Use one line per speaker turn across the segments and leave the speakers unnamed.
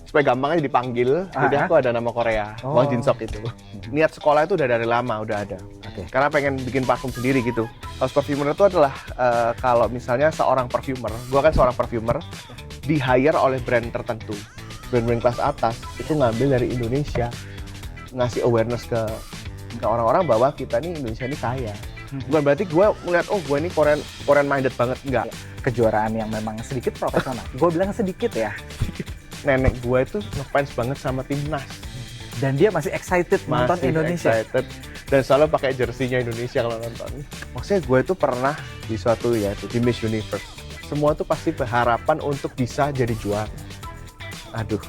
supaya gampang aja dipanggil. Jadi aku ada nama Korea, Wang Jinsok itu. Niat sekolah itu udah dari lama, udah ada. Karena pengen bikin parfum sendiri gitu. House perfumer itu adalah kalau misalnya seorang perfumer, gua kan seorang perfumer, di hire oleh brand tertentu, brand-brand kelas atas itu ngambil dari Indonesia, ngasih awareness ke orang-orang bahwa kita nih Indonesia ini kaya. Bukan berarti gue melihat gue ini Korean minded banget, enggak.
Kejuaraan yang memang sedikit profesional. Gue bilang sedikit ya.
Nenek gue itu ngefans banget sama timnas.
Dan dia masih excited nonton Indonesia.
Excited. Dan selalu pakai jersinya Indonesia kalau nonton. Maksudnya gue itu pernah di suatu di Miss Universe. Semua tuh pasti berharapan untuk bisa jadi juara. Aduh.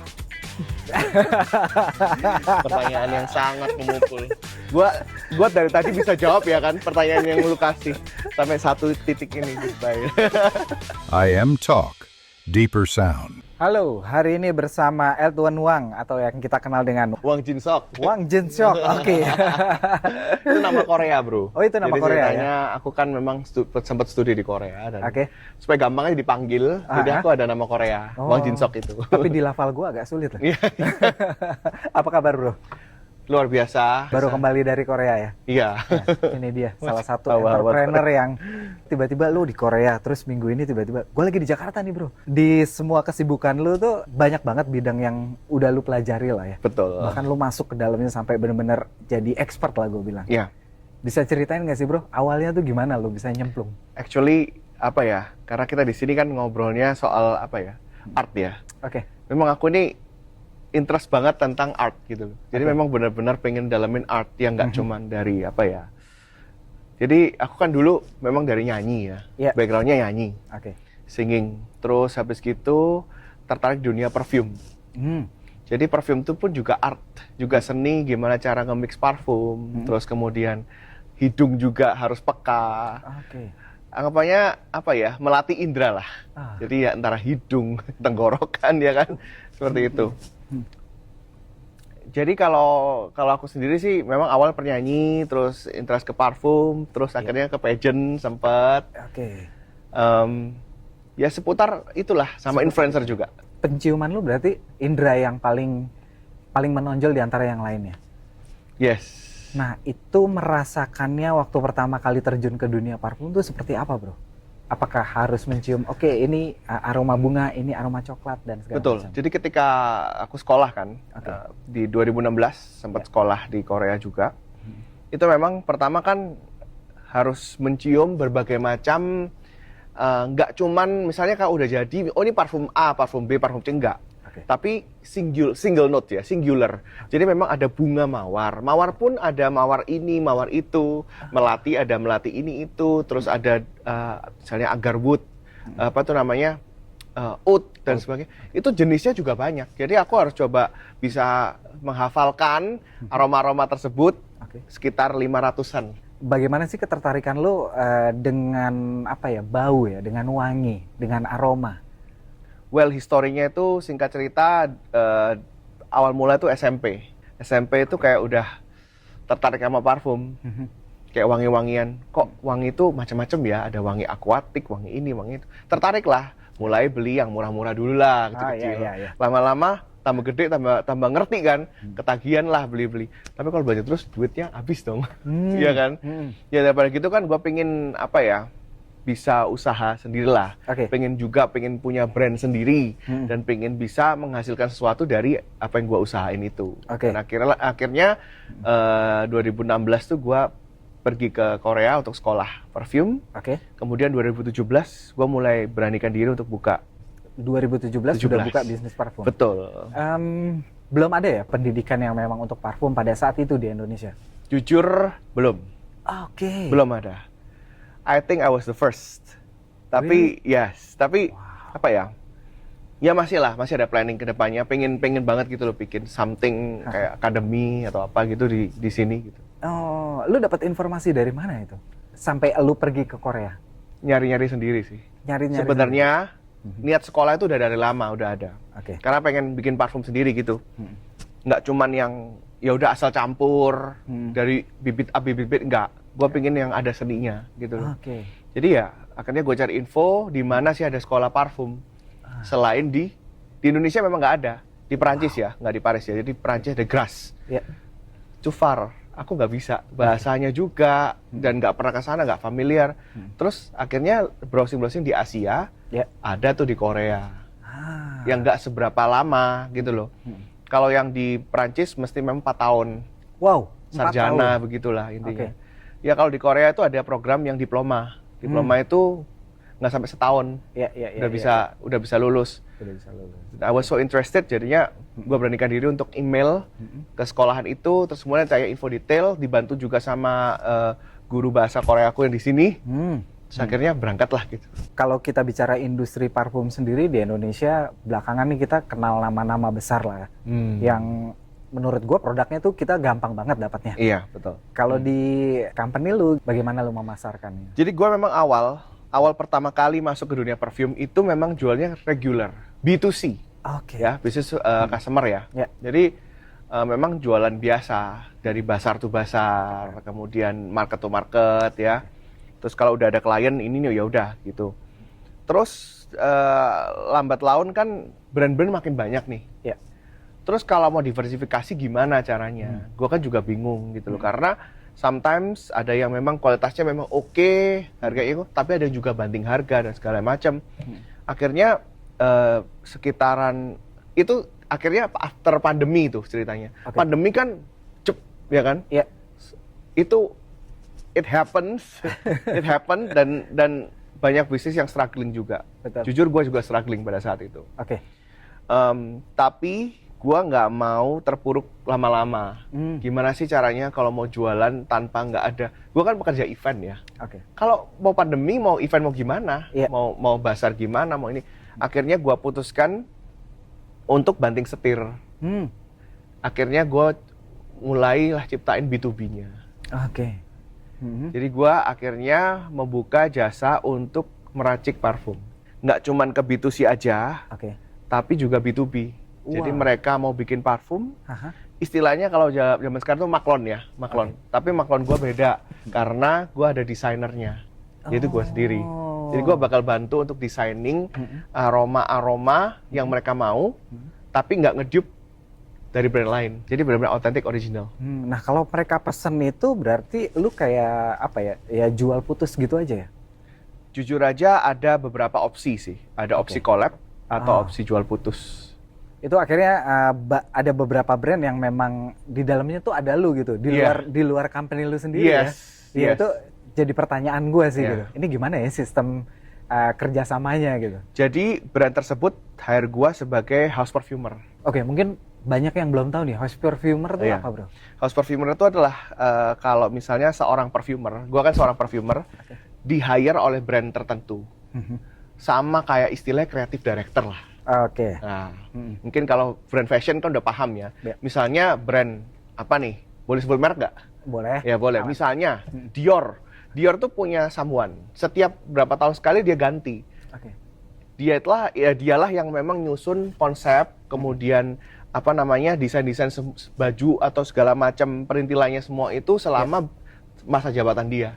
Pertanyaan yang sangat memukul. Gua dari tadi bisa jawab ya kan pertanyaan yang lu kasih sampai satu titik ini goodbye.
I Am Talk, Deeper Sound.
Halo, hari ini bersama Eltuan Wang atau yang kita kenal dengan
Wang Jinsok.
Wang Jinsok, oke.
Itu nama Korea, bro.
Oh, itu nama
jadi
Korea
ceritanya,
ya?
aku kan memang sempat studi di Korea dan
Oke.
supaya gampang aja dipanggil, jadi aku ada nama Korea, Wang Jinsok itu.
Tapi di lafal gua agak sulit loh.
Iya.
Apa kabar, bro?
Luar biasa.
Baru kembali dari Korea ya?
Iya.
Nah, ini dia salah satu entrepreneur yang tiba-tiba lu di Korea, terus minggu ini tiba-tiba gue lagi di Jakarta nih, bro. Di semua kesibukan lu tuh banyak banget bidang yang udah lu pelajari lah ya.
Betul.
Bahkan lu masuk ke dalamnya sampai bener-bener jadi expert lah gue bilang.
Iya.
Bisa ceritain nggak sih, bro? Awalnya tuh gimana lu bisa nyemplung?
Actually apa ya? Karena kita di sini kan ngobrolnya soal apa ya? Art ya.
Oke.
Memang aku ini interest banget tentang art gitu. Jadi memang benar-benar pengen dalamin art yang nggak cuman dari apa ya. Jadi aku kan dulu memang dari nyanyi ya.
Yeah.
Backgroundnya nyanyi.
Oke.
Singing. Terus habis gitu tertarik dunia perfume. Jadi perfume itu pun juga art, juga seni, gimana cara nge-mix parfum. Terus kemudian hidung juga harus peka.
Oke.
Anggapannya apa ya, melatih indera lah. Jadi ya antara hidung, tenggorokan ya kan, seperti itu. Jadi kalau aku sendiri sih memang awal penyanyi, terus interest ke parfum, terus akhirnya ke pageant sempet.
Oke.
Ya seputar itulah, sama influencer juga.
Penciuman lu berarti indera yang paling menonjol di antara yang lainnya.
Yes.
Nah, itu merasakannya waktu pertama kali terjun ke dunia parfum itu seperti apa, bro? Apakah harus mencium, oke, ini aroma bunga, ini aroma coklat, dan segala
Betul.
macam?
Jadi ketika aku sekolah kan, di 2016 sempat sekolah di Korea juga, itu memang pertama kan harus mencium berbagai macam, nggak cuman misalnya kalau udah jadi, oh ini parfum A, parfum B, parfum C, enggak. Tapi single note ya, singular. Jadi memang ada bunga mawar. Mawar pun ada mawar ini, mawar itu. Melati ada melati ini itu. Terus ada misalnya agarwood, apa tuh namanya, oud dan sebagainya. Itu jenisnya juga banyak. Jadi aku harus coba bisa menghafalkan aroma-aroma tersebut sekitar 500-an.
Bagaimana sih ketertarikan lo dengan apa ya, bau ya, dengan wangi, dengan aroma?
Well, historinya itu singkat cerita awal mula itu SMP. SMP itu kayak udah tertarik sama parfum. Kayak wangi-wangian. Kok wangi itu macam-macam ya? Ada wangi akuatik, wangi ini, wangi itu. Tertarik lah. Mulai beli yang murah-murah dulu lah, kecil-kecil.
Iya.
Lama-lama tambah gede, tambah ngerti kan. Ketagihan lah beli-beli. Tapi kalau belajar terus duitnya habis dong. Iya kan? Ya daripada gitu kan gue pengen apa ya? Bisa usaha sendirilah, pengen punya brand sendiri dan pengen bisa menghasilkan sesuatu dari apa yang gue usahain itu. Dan akhirnya 2016 tuh gue pergi ke Korea untuk sekolah parfum. Kemudian 2017 gue mulai beranikan diri untuk buka.
2017 sudah buka bisnis parfum.
Betul.
Belum ada ya pendidikan yang memang untuk parfum pada saat itu di Indonesia?
Jujur belum. Belum ada. I think I was the first. Tapi apa ya? Ya masih ada planning ke depannya. Pengen banget gitu loh bikin something kayak akademi atau apa gitu di sini gitu.
Oh, lu dapat informasi dari mana itu? Sampai lu pergi ke Korea?
Nyari-nyari sendiri sih. Sebenarnya niat sekolah itu udah dari lama, udah ada. Karena pengen bikin parfum sendiri gitu. Nggak cuman yang ya udah asal campur dari bibit A bibit B, enggak. Gue pengen yang ada seninya gitu loh. Jadi ya akhirnya gue cari info di mana sih ada sekolah parfum. Selain di Indonesia memang nggak ada. Di Perancis ya, nggak di Paris ya. Jadi di Perancis ada Grasse.
Ya.
Too far. Aku nggak bisa. Bahasanya juga, dan nggak pernah ke sana, nggak familiar. Terus akhirnya browsing-browsing di Asia,
Ya.
ada tuh di Korea.
Ah.
Yang nggak seberapa lama gitu loh. Kalau yang di Perancis mesti memang 4 tahun.
Wow. 4
Sarjana
tahun.
begitulah intinya.
Oke.
Ya kalau di Korea itu ada program yang diploma. Diploma itu nggak sampai setahun.
Ya.
Udah bisa lulus.
Udah bisa lulus.
I was so interested, jadinya gue beranikan diri untuk email ke sekolahan itu, terus kemudian saya info detail, dibantu juga sama guru bahasa Korea aku yang di sini. Terus akhirnya berangkat lah gitu.
Kalau kita bicara industri parfum sendiri di Indonesia, belakangan nih kita kenal nama-nama besar lah, yang menurut gue produknya tuh kita gampang banget dapatnya.
Iya, betul.
Kalau di company lu, bagaimana lu memasarkannya?
Jadi gue memang awal pertama kali masuk ke dunia perfume itu memang jualnya regular, B2C.
Oke.
Ya, business customer ya.
Ya.
Jadi memang jualan biasa dari bazar to bazar, kemudian market to market ya. Terus kalau udah ada klien ini nih ya udah gitu. Terus lambat laun kan brand-brand makin banyak nih.
Ya.
Terus kalau mau diversifikasi gimana caranya? Gue kan juga bingung gitu loh, karena sometimes ada yang memang kualitasnya memang oke, harganya tapi ada juga banting harga dan segala macam. Akhirnya sekitaran itu akhirnya after pandemi itu ceritanya.
Oke.
Pandemi kan ya kan?
Iya.
Itu it happens, it happen dan banyak bisnis yang struggling juga.
Betul.
Jujur gue juga struggling pada saat itu.
Oke.
Tapi gue nggak mau terpuruk lama-lama. Gimana sih caranya kalau mau jualan tanpa nggak ada? Gue kan pekerja event ya.
Oke.
Kalau mau pandemi, mau event mau gimana?
Iya.
Mau bazar gimana? Mau ini? Akhirnya gue putuskan untuk banting setir. Akhirnya gue mulailah ciptain B2B-nya.
Oke.
Jadi gue akhirnya membuka jasa untuk meracik parfum. Nggak cuman ke B2C aja,
Oke.
tapi juga B2B. Jadi
Wow.
mereka mau bikin parfum,
Aha.
istilahnya kalau zaman sekarang tuh maklon ya, maklon. Tapi maklon gue beda, karena gue ada desainernya, yaitu gue sendiri. Jadi gue bakal bantu untuk designing aroma-aroma yang mereka mau, tapi nggak ngedupe dari brand lain. Jadi benar-benar authentic, original.
Nah kalau mereka pesen itu berarti lu kayak apa ya? Ya jual putus gitu aja ya?
Jujur aja ada beberapa opsi sih. Ada opsi collab atau
Ah.
opsi jual putus.
Itu akhirnya ada beberapa brand yang memang di dalamnya tuh ada lu gitu,
Iya.
di luar company lu sendiri ya. Iya,
yes.
itu jadi pertanyaan gue sih
Iya.
gitu. Ini gimana ya sistem kerjasamanya gitu?
Jadi brand tersebut hire gua sebagai house perfumer.
Oke, mungkin banyak yang belum tahu nih house perfumer itu
Iya.
apa bro?
House perfumer itu adalah kalau misalnya seorang perfumer, gua kan seorang perfumer, di hire oleh brand tertentu. Sama kayak istilah creative director lah.
Oke.
Nah, mungkin kalau brand fashion kan udah paham ya.
Ya.
Misalnya brand apa nih? Boleh sebut merek nggak?
Boleh.
Ya boleh. Misalnya Dior. Dior tuh punya someone. Setiap berapa tahun sekali dia ganti.
Oke.
Dialah yang memang nyusun konsep, kemudian apa namanya desain-desain baju atau segala macam perintilannya semua itu selama masa jabatan dia.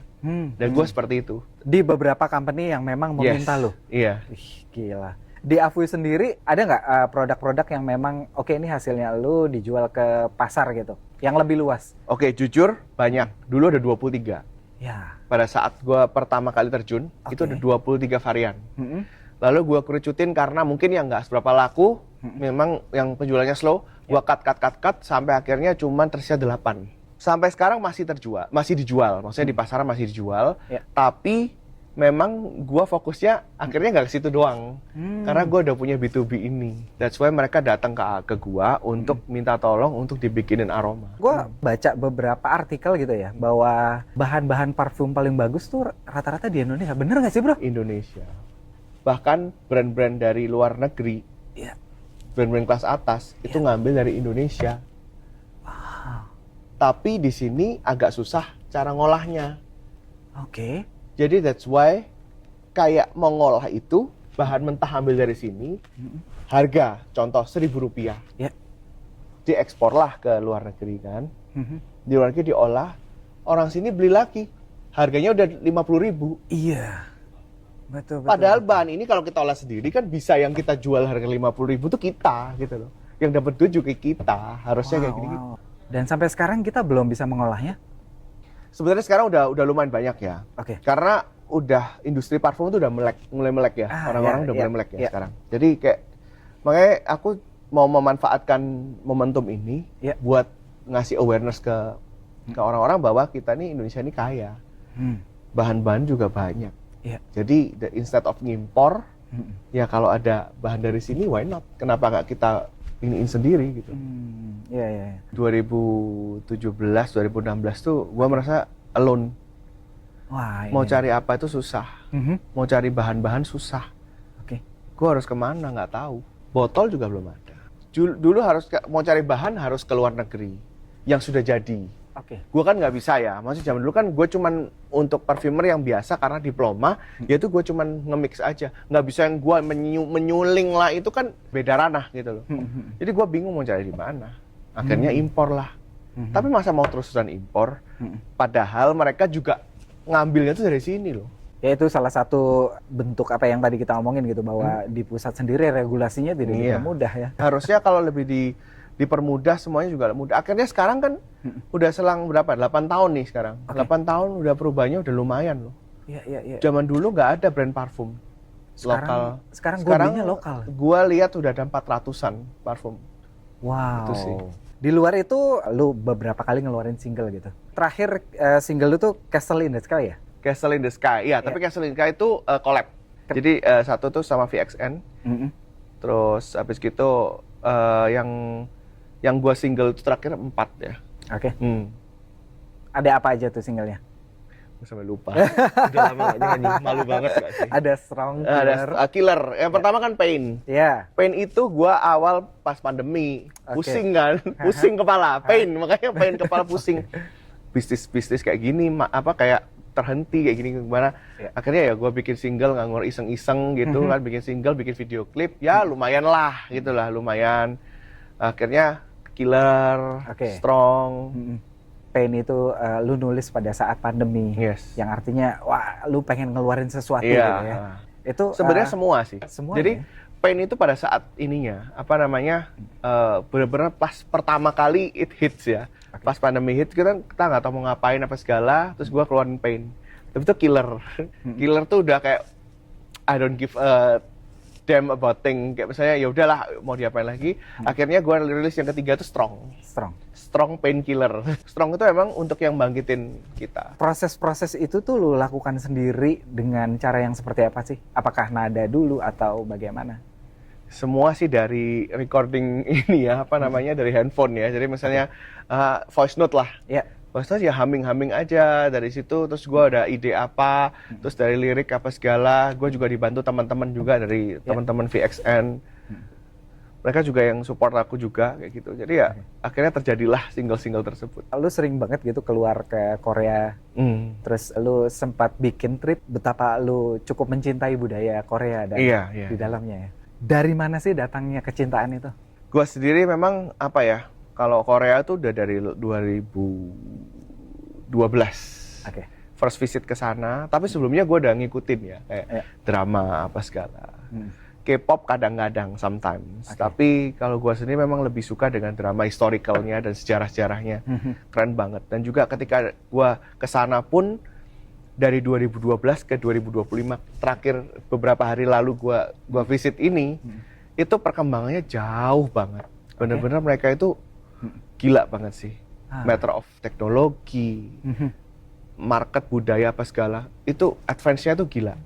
Dan gue seperti itu.
Di beberapa company yang memang meminta lo.
Iya.
Ih, gila. Di Afui sendiri ada nggak produk-produk yang memang oke ini hasilnya lu dijual ke pasar gitu, yang lebih luas?
Oke, jujur banyak. Dulu ada 23.
Ya.
Pada saat gue pertama kali terjun, itu ada 23 varian. Lalu gue kerucutin karena mungkin yang nggak seberapa laku, memang yang penjualannya slow, gue cut sampai akhirnya cuman tersisa 8. Sampai sekarang masih dijual, maksudnya di pasaran masih dijual, tapi memang gue fokusnya akhirnya nggak ke situ doang, karena gue udah punya B2B ini. That's why mereka datang ke gue untuk minta tolong untuk dibikinin aroma.
Gue baca beberapa artikel gitu ya, bahwa bahan-bahan parfum paling bagus tuh rata-rata di Indonesia. Bener nggak sih bro?
Indonesia. Bahkan brand-brand dari luar negeri, brand-brand kelas atas, itu ngambil dari Indonesia. Tapi di sini agak susah cara ngolahnya.
Oke.
Jadi that's why kayak mau ngolah itu, bahan mentah ambil dari sini, harga contoh Rp1.000.
Ya.
Dieksporlah ke luar negeri kan. Di luar negeri diolah, orang sini beli lagi. Harganya udah Rp50.000.
Iya. Betul.
Padahal bahan ini kalau kita olah sendiri kan bisa yang kita jual harga Rp50.000 itu kita gitu loh. yang dapat duit juga kita, harusnya kayak gini.
Wow. Dan sampai sekarang kita belum bisa mengolahnya?
Sebenarnya sekarang udah lumayan banyak ya.
Oke.
Karena udah industri parfum itu udah mulai melek ya. Orang-orang udah mulai melek ya sekarang. Jadi kayak makanya aku mau memanfaatkan momentum ini buat ngasih awareness ke orang-orang bahwa kita nih Indonesia ini kaya. Bahan-bahan juga banyak. Jadi instead of ngimpor, ya kalau ada bahan dari sini, why not? Kenapa nggak kita iniin sendiri gitu? 2017, 2016 tuh gue merasa alone.
Wah,
mau cari apa itu susah. Mau cari bahan-bahan susah.
Oke.
Gue harus kemana nggak tahu. Botol juga belum ada. Dulu harus mau cari bahan harus ke luar negeri yang sudah jadi.
Oke.
Gue kan nggak bisa ya. Maksudnya zaman dulu kan gue cuman untuk parfumer yang biasa karena diploma, yaitu gue cuman nge-mix aja. Nggak bisa yang gue menyuling lah, itu kan beda ranah gitu loh. Jadi gue bingung mau cari di mana. Akhirnya impor lah. Tapi masa mau terus-terusan impor? Padahal mereka juga ngambilnya tuh dari sini loh.
Ya itu salah satu bentuk apa yang tadi kita omongin gitu, bahwa di pusat sendiri regulasinya tidak mudah ya.
Harusnya kalau lebih dipermudah semuanya juga mudah. Akhirnya sekarang kan udah selang berapa? 8 tahun nih sekarang. 8 tahun udah perubahannya udah lumayan loh.
Iya.
Zaman dulu nggak ada brand parfum lokal.
Sekarang belinya lokal.
Gua lihat udah ada 400-an parfum.
Wow.
Itu sih.
Di luar itu lu beberapa kali ngeluarin single gitu. Terakhir single lu tuh Castle in the Sky ya?
Castle in the Sky. Iya, tapi Castle in the Sky itu collab. Jadi satu tuh sama VXN. Terus habis gitu yang gua single itu terakhir 4 ya.
Oke. Ada apa aja tuh singlenya?
Gue sampai lupa. Udah lama gak nyanyi, malu banget gak sih?
Ada Strong Killer.
Ada Killer. Yang pertama kan Pain.
Iya.
Pain itu gua awal pas pandemi. Pusing kan? Pusing kepala. Pain, makanya Pain kepala pusing. Bisnis kayak gini, kayak terhenti kayak gini gimana. Akhirnya ya gua bikin single nganggur iseng-iseng gitu kan. Bikin single, bikin video klip. Ya lumayan lah gitu lah, lumayan. Akhirnya Killer, Strong.
Pain itu lu nulis pada saat pandemi, yang artinya wah lu pengen ngeluarin sesuatu gitu ya. Itu
sebenarnya semua sih. Jadi Pain itu pada saat ininya benar-benar pas pertama kali it hits ya. Pas pandemi hits kita nggak tahu mau ngapain apa segala, terus gua keluarin Pain. Tapi itu Killer. Killer tuh udah kayak I don't give a damn about thing, kayak misalnya ya udahlah mau diapain lagi. Akhirnya gue rilis yang ketiga itu Strong Painkiller. Strong itu emang untuk yang bangkitin kita.
Proses itu tuh lu lakukan sendiri dengan cara yang seperti apa sih? Apakah nada dulu atau bagaimana?
Semua sih dari recording ini ya, dari handphone ya. Jadi misalnya voice note lah. Voice note ya humming aja dari situ, terus gue ada ide apa, terus dari lirik apa segala. Gue juga dibantu teman-teman juga dari teman-teman VXN. Mereka juga yang support aku juga kayak gitu. Jadi ya akhirnya terjadilah single-single tersebut.
Lu sering banget gitu keluar ke Korea. Terus lu sempat bikin trip betapa lu cukup mencintai budaya Korea dan di dalamnya ya. Dari mana sih datangnya kecintaan itu?
Gue sendiri memang kalau Korea tuh udah dari 2012. First visit ke sana, tapi sebelumnya gue udah ngikutin ya kayak drama apa segala. K-pop kadang-kadang sometimes. Tapi kalau gue sendiri memang lebih suka dengan drama historicalnya dan sejarah-sejarahnya. Keren banget. Dan juga ketika gue kesana pun dari 2012 ke 2025 terakhir beberapa hari lalu gue visit ini, itu perkembangannya jauh banget. Bener-bener mereka itu gila banget sih. Matter of teknologi, market budaya apa segala, itu advance-nya tuh gila.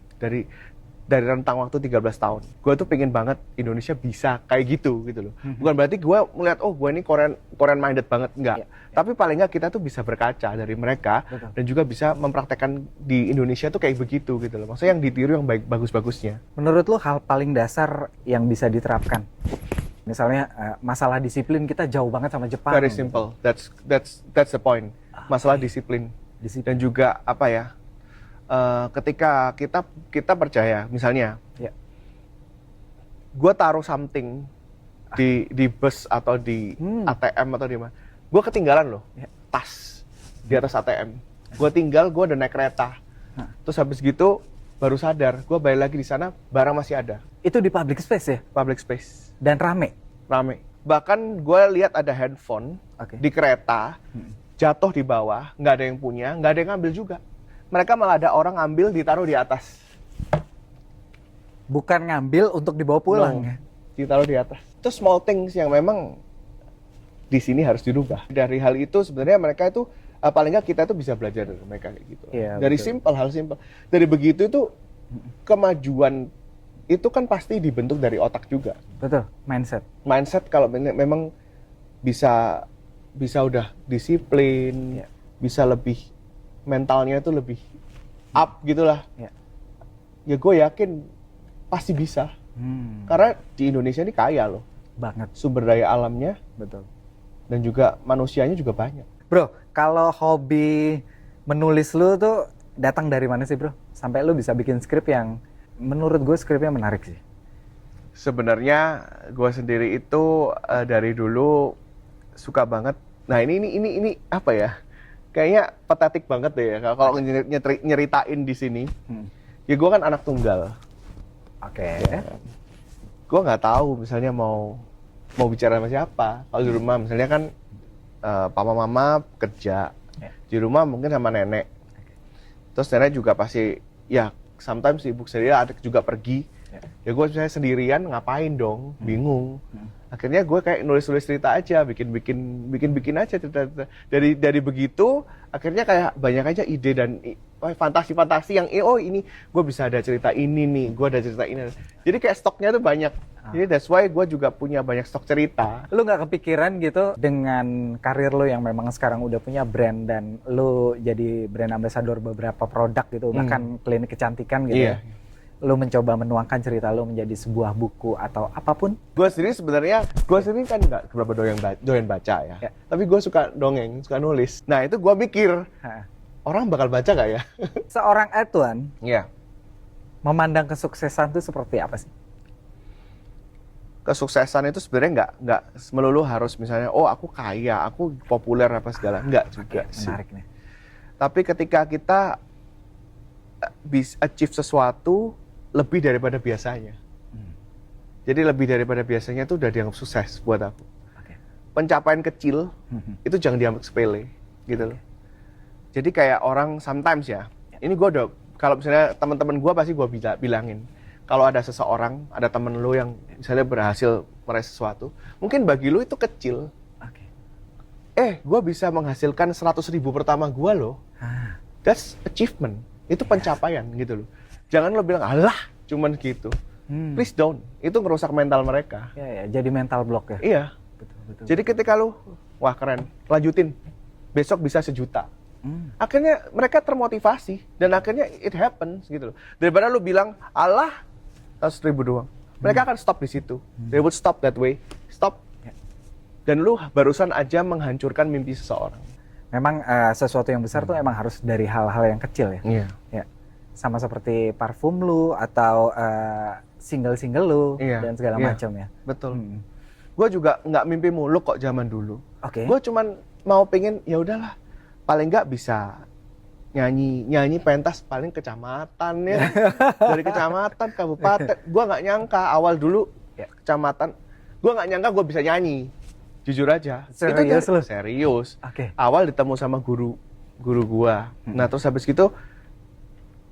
Dari rentang waktu 13 tahun. Gue tuh pengen banget Indonesia bisa kayak gitu loh. Bukan berarti gue melihat gue ini Korean minded banget, enggak. Tapi paling enggak kita tuh bisa berkaca dari mereka. Dan juga bisa mempraktekkan di Indonesia tuh kayak begitu gitu loh. Maksudnya yang ditiru yang bagus-bagusnya.
Menurut lu hal paling dasar yang bisa diterapkan? Misalnya masalah disiplin kita jauh banget sama Jepang.
Very simple. That's the point. Masalah disiplin. Dan juga ketika kita percaya, misalnya, gue taruh something di bus atau di ATM atau di mana, gue ketinggalan loh, tas di atas ATM. Gue udah naik kereta, terus habis gitu baru sadar, gue balik lagi di sana, barang masih ada.
Itu di public space ya?
Public space.
Dan rame?
Rame. Bahkan gue lihat ada handphone di kereta, jatuh di bawah, nggak ada yang punya, nggak ada yang ngambil juga. Mereka malah ada orang ngambil, ditaruh di atas.
Bukan ngambil untuk dibawa pulang ya?
Ditaruh di atas. Itu small things yang memang di sini harus dirubah. Dari hal itu sebenarnya mereka itu paling nggak kita itu bisa belajar dari mereka kayak gitu.
Iya,
dari simpel, hal simpel. Dari begitu itu kemajuan itu kan pasti dibentuk dari otak juga.
Betul, mindset.
Mindset kalau memang bisa udah disiplin, bisa lebih mentalnya itu lebih up gitulah. Ya gue yakin pasti bisa. Karena di Indonesia ini kaya loh.
Banget.
Sumber daya alamnya.
Betul.
Dan juga manusianya juga banyak.
Bro, kalau hobi menulis lu tuh datang dari mana sih bro? Sampai lu bisa bikin skrip yang menurut gue skripnya menarik sih.
Sebenarnya gue sendiri itu dari dulu suka banget. Nah ini apa ya? Kayaknya patetik banget deh ya kalau nyeritain di sini. Ya gue kan anak tunggal.
Oke.
Ya, gue nggak tahu misalnya mau bicara sama siapa. Kalau di rumah misalnya kan papa mama kerja, di rumah mungkin sama nenek. Terus nenek juga pasti ya sometimes sibuk sendiri, adik juga pergi. Ya gue misalnya sendirian ngapain dong, bingung. Akhirnya gue kayak nulis cerita aja, bikin aja cerita. Dari begitu akhirnya kayak banyak aja ide dan fantasi yang ini gue bisa ada cerita ini nih, gue ada cerita ini. Jadi kayak stoknya tuh banyak. Jadi that's why gue juga punya banyak stok cerita.
Lu nggak kepikiran gitu dengan karir lu yang memang sekarang udah punya brand dan lu jadi brand ambassador beberapa produk gitu, bahkan klinik kecantikan gitu.
Iya.
Lu mencoba menuangkan cerita lu menjadi sebuah buku atau apapun.
Gue sendiri sebenarnya, kan nggak berapa doyan baca ya. Tapi gue suka dongeng, suka nulis. Nah itu gue mikir, orang bakal baca nggak ya?
Seorang Edwan,
memandang
kesuksesan itu seperti apa sih?
Kesuksesan itu sebenarnya nggak melulu harus misalnya, oh aku kaya, aku populer apa segala, nggak juga sih.
Menarik nih.
Tapi ketika kita bisa achieve sesuatu lebih daripada biasanya, jadi lebih daripada biasanya itu udah dianggap sukses buat aku. Pencapaian kecil itu jangan dianggap sepele, gitu loh. Jadi kayak orang sometimes ya, ini gue udah, kalau misalnya teman-teman gue pasti gue bilangin. Kalau ada seseorang, ada temen lu yang misalnya berhasil meraih sesuatu, mungkin bagi lu itu kecil. Gue bisa menghasilkan 100.000 pertama gue loh. That's achievement. Itu pencapaian gitu loh. Jangan lo bilang, alah cuman gitu. Please don't. Itu ngerusak mental mereka.
Jadi mental block ya?
Iya.
Betul.
Jadi ketika lu, wah keren, lanjutin. Besok bisa 1 juta. Akhirnya mereka termotivasi. Dan akhirnya it happens gitu loh. Daripada lu bilang, alah 100.000 doang. Mereka akan stop di situ. They would stop that way. Stop. Dan lu barusan aja menghancurkan mimpi seseorang.
Memang sesuatu yang besar tuh emang harus dari hal-hal yang kecil ya.
Iya.
Sama seperti parfum lu atau single-single lu dan segala macam ya.
Betul. Gue juga nggak mimpi muluk kok zaman dulu. Gue cuman mau pengen ya udahlah, paling nggak bisa nyanyi pentas paling kecamatan ya. Dari kecamatan, kabupaten. Gue nggak nyangka awal dulu kecamatan. Gue nggak nyangka gue bisa nyanyi. Jujur aja.
Serius lu?
Serius. Awal ditemu sama guru gue. Nah terus habis gitu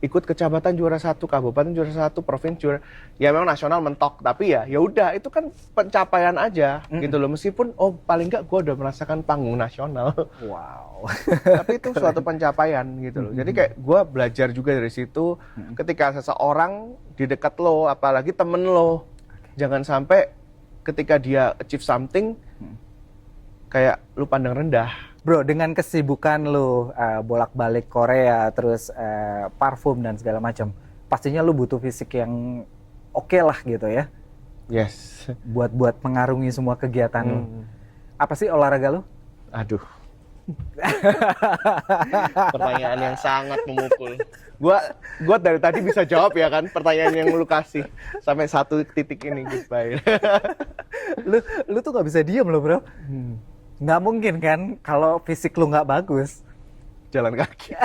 ikut kecamatan juara 1, kabupaten juara 1, provinsi juara. Ya memang nasional mentok, tapi ya udah itu kan pencapaian aja gitu loh. Meskipun paling nggak gue udah merasakan panggung nasional.
Wow.
Tapi itu suatu pencapaian gitu loh. Jadi kayak gue belajar juga dari situ. Ketika seseorang di dekat lo, apalagi temen lo, jangan sampai ketika dia achieve something kayak lu pandang rendah.
Bro, dengan kesibukan lu bolak-balik Korea, terus parfum dan segala macam, pastinya lu butuh fisik yang oke lah gitu ya.
Yes.
Buat mengarungi semua kegiatan lu. Apa sih olahraga lu?
Aduh. Pertanyaan yang sangat memukul. Gua dari tadi bisa jawab ya kan pertanyaan yang lu kasih sampai 1 titik ini goodbye.
lu tuh nggak bisa diem loh bro. Nggak mungkin kan kalau fisik lu nggak bagus.
Jalan kaki.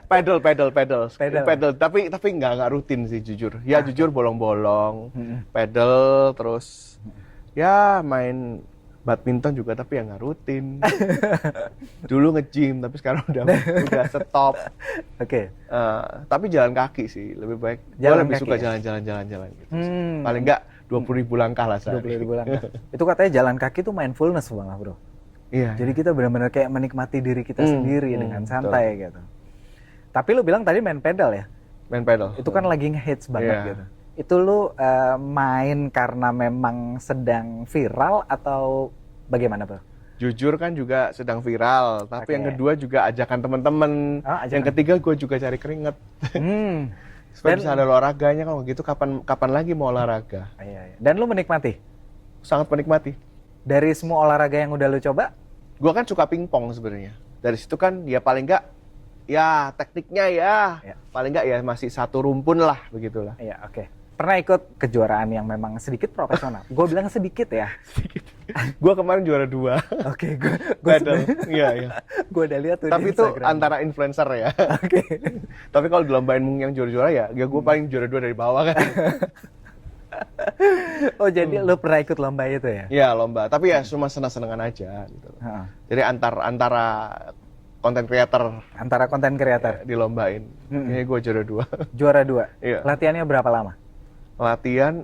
pedal. Tapi nggak rutin sih jujur. Ya jujur bolong-bolong. Pedal terus Ya main badminton juga tapi ya nggak rutin. Dulu nge-gym tapi sekarang udah stop.
Oke.
Tapi jalan kaki sih lebih baik. Gue lebih suka jalan-jalan gitu. Paling nggak 20.000 langkah lah sehari.
20.000 langkah. Itu katanya jalan kaki tuh mindfulness malah, bro.
Iya.
Jadi kita benar-benar kayak menikmati diri kita sendiri dengan santai gitu. Tapi lu bilang tadi main pedal ya?
Main pedal.
Itu kan lagi ngehits banget gitu. Itu lu main karena memang sedang viral atau bagaimana, bro?
Jujur kan juga sedang viral, tapi yang kedua juga ajakan teman-teman. Yang ketiga gue juga cari keringet. Supaya bisa ada olahraganya, kalau gitu kapan lagi mau olahraga?
Iya. Dan lu menikmati?
Sangat menikmati.
Dari semua olahraga yang udah lu coba?
Gue kan suka pingpong sebenarnya. Dari situ kan ya paling nggak ya tekniknya ya. Paling nggak ya masih satu rumpun lah begitulah.
Iya, oke. Pernah ikut kejuaraan yang memang sedikit profesional? Gue bilang sedikit ya.
Sedikit. Gue kemarin juara 2.
Oke, gue
Iya.
Gue udah lihat tuh.
Tapi itu antara influencer ya.
Oke.
Tapi kalau dilombain yang juara-juara ya gue paling juara 2 dari bawah kan.
Oh, jadi lu pernah ikut lomba itu ya?
Iya, lomba. Tapi ya cuma senang-senangan aja gitu. Jadi antara konten creator.
Antara konten creator
dilombain. Ini gue juara 2.
Juara 2.
Iya.
Latihannya berapa lama?
Latihan,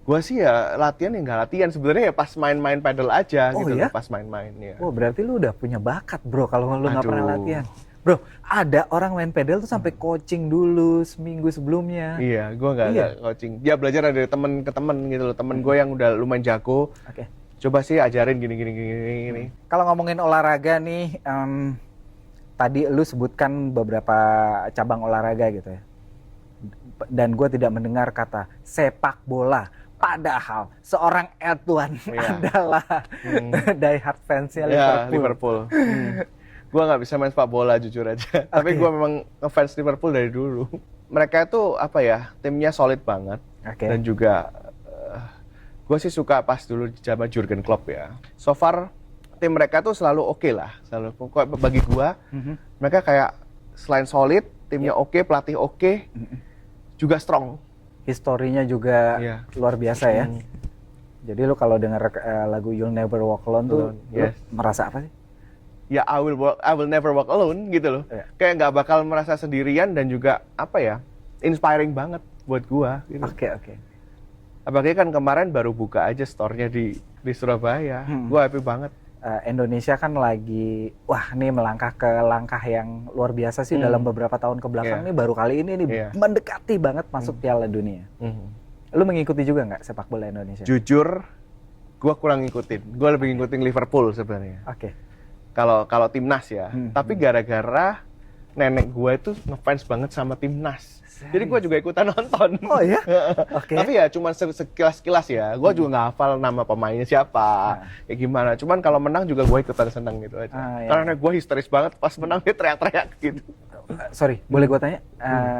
gue sih ya latihan ya nggak latihan sebenarnya ya pas main-main pedal aja gitu
ya?
pas main-main ya.
Oh, berarti lu udah punya bakat, bro, kalau lu nggak pernah latihan. Bro, ada orang main pedal tuh sampai coaching dulu seminggu sebelumnya.
Iya, gue nggak coaching. Dia belajar dari temen ke temen gitu loh. Temen gue yang udah lumayan jago.
Oke.
Coba sih ajarin gini.
Kalau ngomongin olahraga nih, tadi lu sebutkan beberapa cabang olahraga gitu ya. Dan gue tidak mendengar kata sepak bola. Padahal seorang Edwan adalah die hard fansnya Liverpool. Gue nggak bisa main sepak bola jujur aja. Tapi gue memang ngefans Liverpool dari dulu. Mereka itu apa ya, timnya solid banget. Dan juga gue sih suka pas dulu zaman Jurgen Klopp ya. So far tim mereka tuh selalu oke lah. Selalu bagi gue, mereka kayak selain solid, timnya oke, pelatih oke, juga strong. Historinya juga luar biasa ya. Jadi lu kalau dengar lagu You'll Never Walk Alone tuh lu merasa apa sih?
Ya I will never walk alone gitu loh. Kayak nggak bakal merasa sendirian dan juga apa ya, inspiring banget buat gua gitu.
Oke.
Apalagi kan kemarin baru buka aja store-nya di Surabaya. Gua happy banget.
Indonesia kan lagi nih melangkah ke langkah yang luar biasa sih dalam beberapa tahun ke belakang nih, baru kali ini nih mendekati banget masuk Piala Dunia. Lu mengikuti juga nggak sepak bola Indonesia?
Jujur, gua kurang ngikutin. Gua lebih ngikutin Liverpool sebenarnya.
Oke.
Kalau timnas ya. Tapi gara-gara nenek gue itu ngefans banget sama timnas. Jadi gue juga ikutan nonton.
Oh ya? Oke.
Tapi ya cuma sekilas-kilas ya. Gue juga nggak hafal nama pemainnya siapa, kayak gimana. Cuman kalau menang juga gue ikutan seneng gitu aja. Karena gue histeris banget pas menang dia teriak-teriak gitu.
Sorry, boleh gue tanya?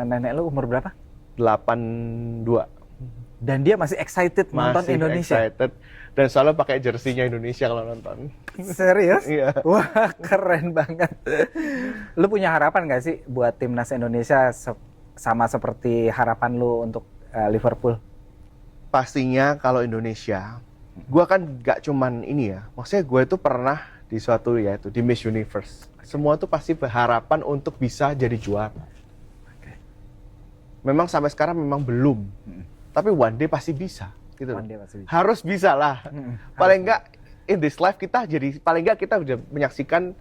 Nenek lu umur berapa?
82.
Dan dia masih excited nonton Indonesia?
Masih excited. Dan selalu pakai jersinya Indonesia kalau nonton.
Serius?
Iya.
Wah, keren banget. Lu punya harapan nggak sih buat timnas Indonesia sama seperti harapan lu untuk Liverpool?
Pastinya kalau Indonesia, gue kan nggak cuman ini ya. Maksudnya gue itu pernah di suatu yaitu di Miss Universe. Semua tuh pasti berharapan untuk bisa jadi juara. Memang sampai sekarang memang belum. Tapi one day pasti bisa. Gitu. Harus bisa lah. Paling enggak in this life kita jadi paling enggak kita udah menyaksikan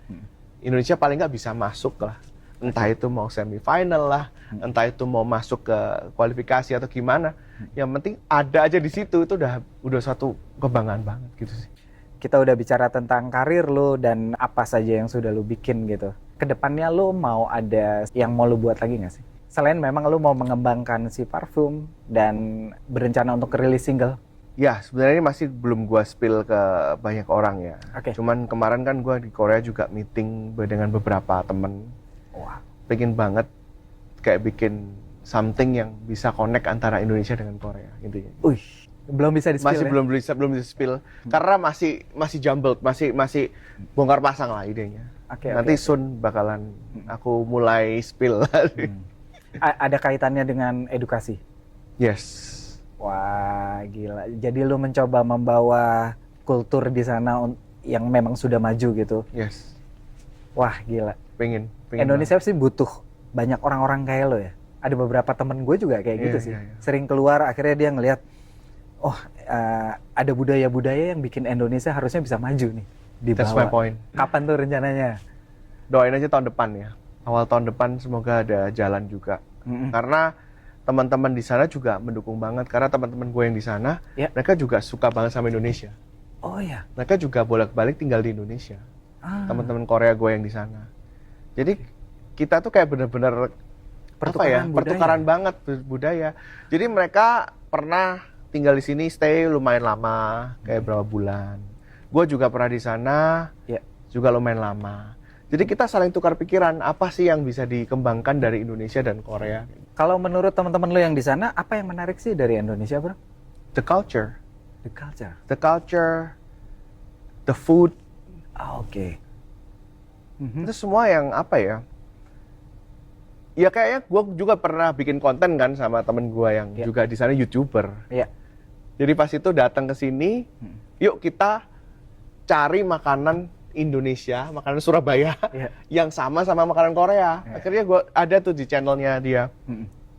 Indonesia paling enggak bisa masuk lah. Entah itu mau semifinal lah, entah itu mau masuk ke kualifikasi atau gimana. Yang penting ada aja di situ, itu udah suatu kebanggaan banget gitu sih.
Kita udah bicara tentang karir lo dan apa saja yang sudah lo bikin gitu. Kedepannya lo mau ada yang mau lo buat lagi nggak sih? Selain memang lu mau mengembangkan si parfum dan berencana untuk rilis single?
Ya, sebenarnya masih belum gua spill ke banyak orang ya. Cuman kemarin kan gua di Korea juga meeting dengan beberapa temen. Wah, pengen banget kayak bikin something yang bisa connect antara Indonesia dengan Korea intinya.
Belum bisa di-spill.
Masih ya? belum bisa spill karena masih jumbled, masih bongkar pasang lah idenya. Nanti soon bakalan aku mulai spill.
Ada kaitannya dengan edukasi?
Yes.
Wah, gila. Jadi lu mencoba membawa kultur di sana yang memang sudah maju gitu.
Yes.
Wah, gila.
Pengen
Indonesia sih butuh banyak orang-orang kayak lo ya. Ada beberapa temen gue juga kayak gitu sih. Sering keluar, akhirnya dia ngelihat, oh ada budaya-budaya yang bikin Indonesia harusnya bisa maju nih. Dibawa.
That's my point.
Kapan tuh rencananya?
Doain aja tahun depan ya. Awal tahun depan semoga ada jalan juga. Karena teman-teman di sana juga mendukung banget. Karena teman-teman gue yang di sana, mereka juga suka banget sama Indonesia.
Oh ya.
Mereka juga bolak-balik tinggal di Indonesia. Teman-teman Korea gue yang di sana. Jadi kita tuh kayak bener-bener pertukaran banget budaya. Jadi mereka pernah tinggal di sini stay lumayan lama, kayak berapa bulan. Gue juga pernah di sana, juga lumayan lama. Jadi kita saling tukar pikiran, apa sih yang bisa dikembangkan dari Indonesia dan Korea.
Kalau menurut teman-teman lo yang di sana, apa yang menarik sih dari Indonesia, bro?
The culture.
The culture.
The culture, the food.
Oke.
Itu semua yang apa ya? Ya kayaknya gue juga pernah bikin konten kan sama temen gue yang juga di sana YouTuber.
Iya.
Jadi pas itu datang ke sini, yuk kita cari makanan Indonesia, makanan Surabaya yang sama makanan Korea. Akhirnya gue ada tuh di channelnya dia,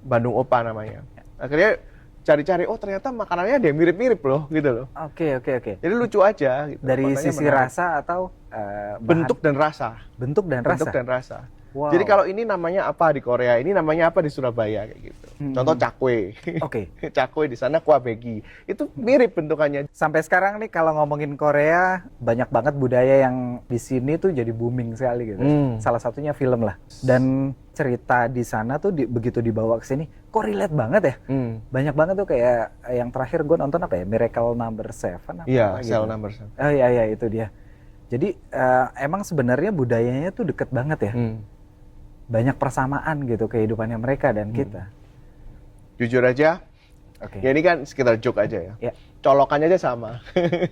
Bandung Opa namanya. Akhirnya cari-cari, oh ternyata makanannya ada yang mirip-mirip loh, gitu loh.
Oke.
Jadi lucu aja. Gitu.
Dari sisi menarik. Rasa atau
bentuk dan rasa.
Bentuk dan rasa.
Wow. Jadi kalau ini namanya apa di Korea, ini namanya apa di Surabaya kayak gitu. Contoh cakwe.
Oke.
Cakwe di sana kwabegi. Itu mirip bentukannya.
Sampai sekarang nih kalau ngomongin Korea, banyak banget budaya yang di sini tuh jadi booming sekali gitu. Salah satunya film lah. Dan cerita di sana tuh begitu dibawa ke sini, kok relate banget ya? Banyak banget tuh kayak yang terakhir gue nonton apa ya? Miracle Number 7 apa?
Iya,
gitu.
Cell Number 7.
Oh iya itu dia. Jadi emang sebenarnya budayanya tuh deket banget ya. Banyak persamaan gitu kehidupannya mereka dan kita.
Jujur aja, ya ini kan sekitar joke aja ya. Colokannya aja sama.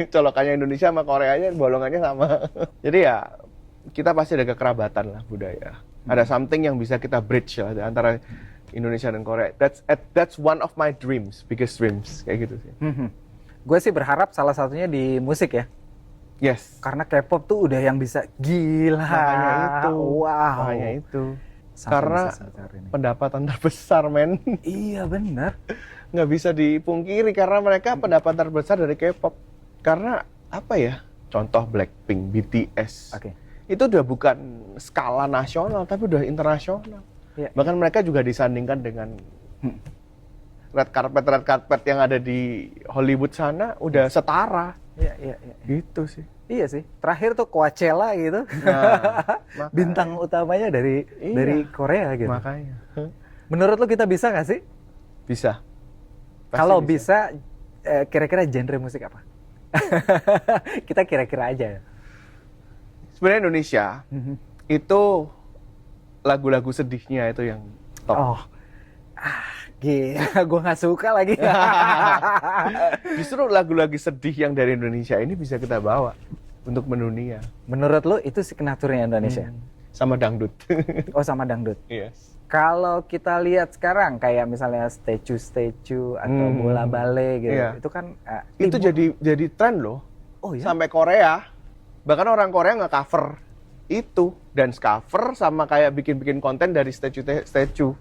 Colokannya Indonesia sama Koreanya bolongannya sama. Jadi ya kita pasti ada kekerabatan lah budaya. Ada something yang bisa kita bridge lah antara Indonesia dan Korea. That's one of my dreams, biggest dreams kayak gitu sih.
Gue sih berharap salah satunya di musik ya.
Yes.
Karena K-pop tuh udah yang bisa gila.
Makanya itu.
Wow.
Makanya itu.
Sampai
karena pendapatan terbesar, men.
Iya benar.
Nggak bisa dipungkiri karena mereka pendapatan terbesar dari K-pop. Karena apa ya? Contoh Blackpink, BTS. Itu udah bukan skala nasional tapi udah internasional. Bahkan mereka juga disandingkan dengan red carpet yang ada di Hollywood sana udah setara.
Iya.
Gitu sih.
Iya sih. Terakhir tuh Coachella gitu. Bintang utamanya dari Korea gitu.
Makanya.
Menurut lo kita bisa nggak sih?
Bisa.
Kalau bisa, kira-kira genre musik apa? Kita kira-kira aja.
Sebenarnya Indonesia itu lagu-lagu sedihnya itu yang top.
Oh. Gila, gue gak suka lagi.
Justru lagu-lagu sedih yang dari Indonesia ini bisa kita bawa untuk mendunia.
Menurut lo itu signaturnya Indonesia?
Sama dangdut.
Oh sama dangdut?
Yes.
Kalau kita lihat sekarang kayak misalnya statue atau bola bale gitu, itu kan
itu jadi tren loh.
Oh iya?
Sampai Korea, bahkan orang Korea nge-cover itu, dance cover sama kayak bikin-bikin konten dari statue.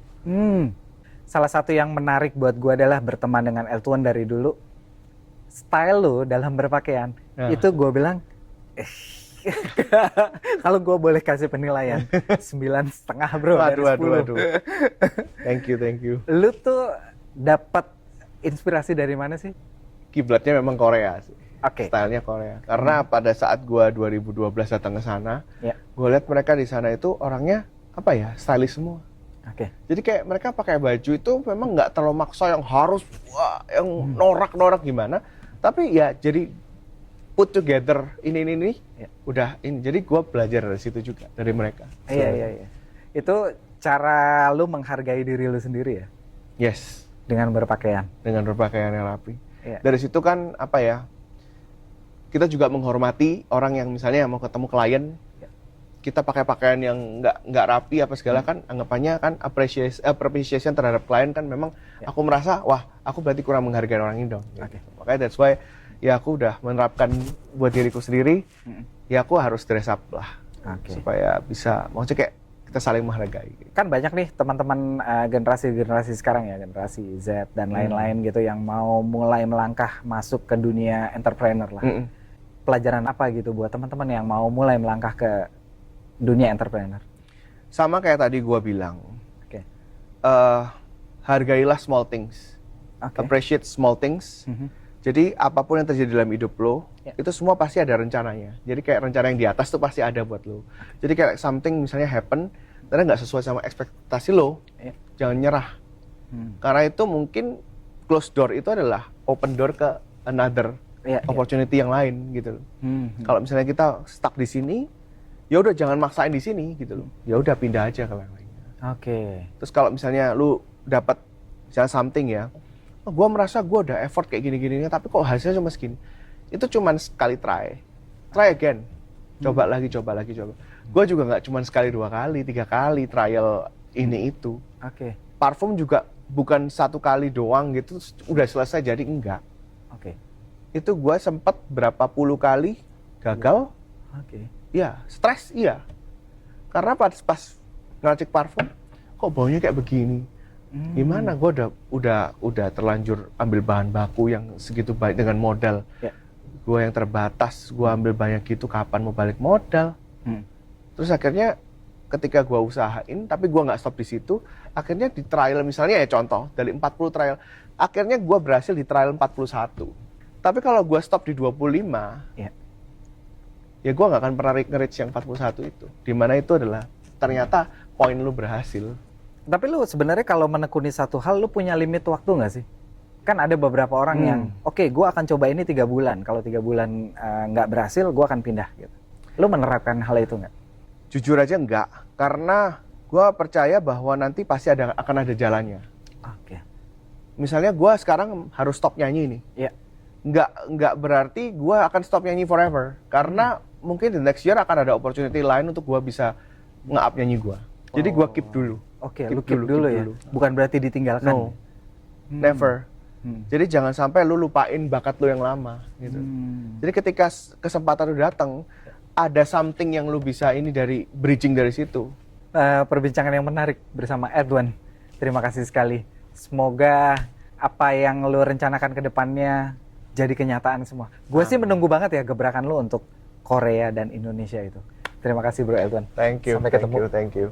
Salah satu yang menarik buat gue adalah berteman dengan Eltuan dari dulu. Style lo dalam berpakaian, itu gue bilang, kalau gue boleh kasih penilaian, 9,5 bro dari 10.
Waduh. Thank you.
Lu tuh dapat inspirasi dari mana sih?
Kiblatnya memang Korea sih.
Stylenya
Korea. Karena pada saat gue 2012 datang ke sana, gue lihat mereka di sana itu orangnya apa ya, stylish semua. Jadi kayak mereka pakai baju itu memang nggak terlalu maksa yang harus yang norak gimana, tapi ya jadi put together ini udah ini. Jadi gue belajar dari situ juga dari mereka.
Iya. Itu cara lu menghargai diri lu sendiri ya?
Yes.
Dengan berpakaian yang
rapi. Dari situ kan apa ya? Kita juga menghormati orang yang misalnya mau ketemu klien. kita pakai pakaian yang nggak rapi apa segala kan anggapannya kan appreciation terhadap klien kan memang aku merasa wah aku berarti kurang menghargai orang ini dong. Gitu. Makanya that's why ya aku udah menerapkan buat diriku sendiri ya aku harus dress up lah supaya bisa maksudnya kayak kita saling menghargai.
Kan banyak nih teman-teman generasi sekarang ya, generasi Z dan lain-lain gitu yang mau mulai melangkah masuk ke dunia entrepreneur lah. Pelajaran apa gitu buat teman-teman yang mau mulai melangkah ke dunia entrepreneur?
Sama kayak tadi gua bilang. Hargailah small things. Appreciate small things. Jadi apapun yang terjadi dalam hidup lo, itu semua pasti ada rencananya. Jadi kayak rencana yang di atas tuh pasti ada buat lo. Jadi kayak something misalnya happen, ternyata nggak sesuai sama ekspektasi lo, jangan nyerah. Karena itu mungkin close door itu adalah open door ke another opportunity yang lain gitu loh. Kalau misalnya kita stuck di sini, ya udah jangan maksain di sini gitu loh. Ya udah pindah aja ke yang lainnya. Terus kalau misalnya lu dapat misalnya something ya, gue merasa gue udah effort kayak gini-gini, tapi kok hasilnya cuma segini. Itu cuma sekali try again, coba lagi. Gue juga nggak cuma sekali, 2 kali, 3 kali trial ini itu. Parfum juga bukan 1 kali doang gitu, udah selesai jadi enggak. Itu gue sempet berapa puluh kali gagal. Iya, stres iya. Karena pas ngeracik parfum, kok baunya kayak begini. Gimana gue udah terlanjur ambil bahan baku yang segitu baik dengan modal gue yang terbatas, gue ambil banyak gitu, kapan mau balik modal. Terus akhirnya ketika gue usahain tapi gue nggak stop di situ, akhirnya di trial misalnya ya contoh dari 40 trial akhirnya gue berhasil di trial 41. Tapi kalau gue stop di 25 ya gue nggak akan pernah nge-reach yang 41 itu, dimana itu adalah ternyata poin lu berhasil.
Tapi lu sebenarnya kalau menekuni satu hal, lu punya limit waktu nggak sih? Kan ada beberapa orang yang, oke, gue akan coba ini 3 bulan. Kalau 3 bulan nggak berhasil, gue akan pindah. Gitu. Lu menerapkan hal itu nggak?
Jujur aja nggak, karena gue percaya bahwa nanti pasti akan ada jalannya. Misalnya gue sekarang harus stop nyanyi nih. Nggak berarti gue akan stop nyanyi forever. Karena mungkin di next year akan ada opportunity lain untuk gue bisa nge-up nyanyi gue. Jadi gue keep dulu.
Lu keep dulu ya? Bukan berarti ditinggalkan?
No, never. Jadi jangan sampai lu lupain bakat lu yang lama gitu. Jadi ketika kesempatan lu datang, ada something yang lu bisa ini dari bridging dari situ.
Perbincangan yang menarik bersama Edwan. Terima kasih sekali. Semoga apa yang lu rencanakan ke depannya jadi kenyataan semua. Gue sih menunggu banget ya gebrakan lu untuk Korea dan Indonesia itu. Terima kasih Bro Edwan.
Thank you.
Sampai ketemu.
Thank you.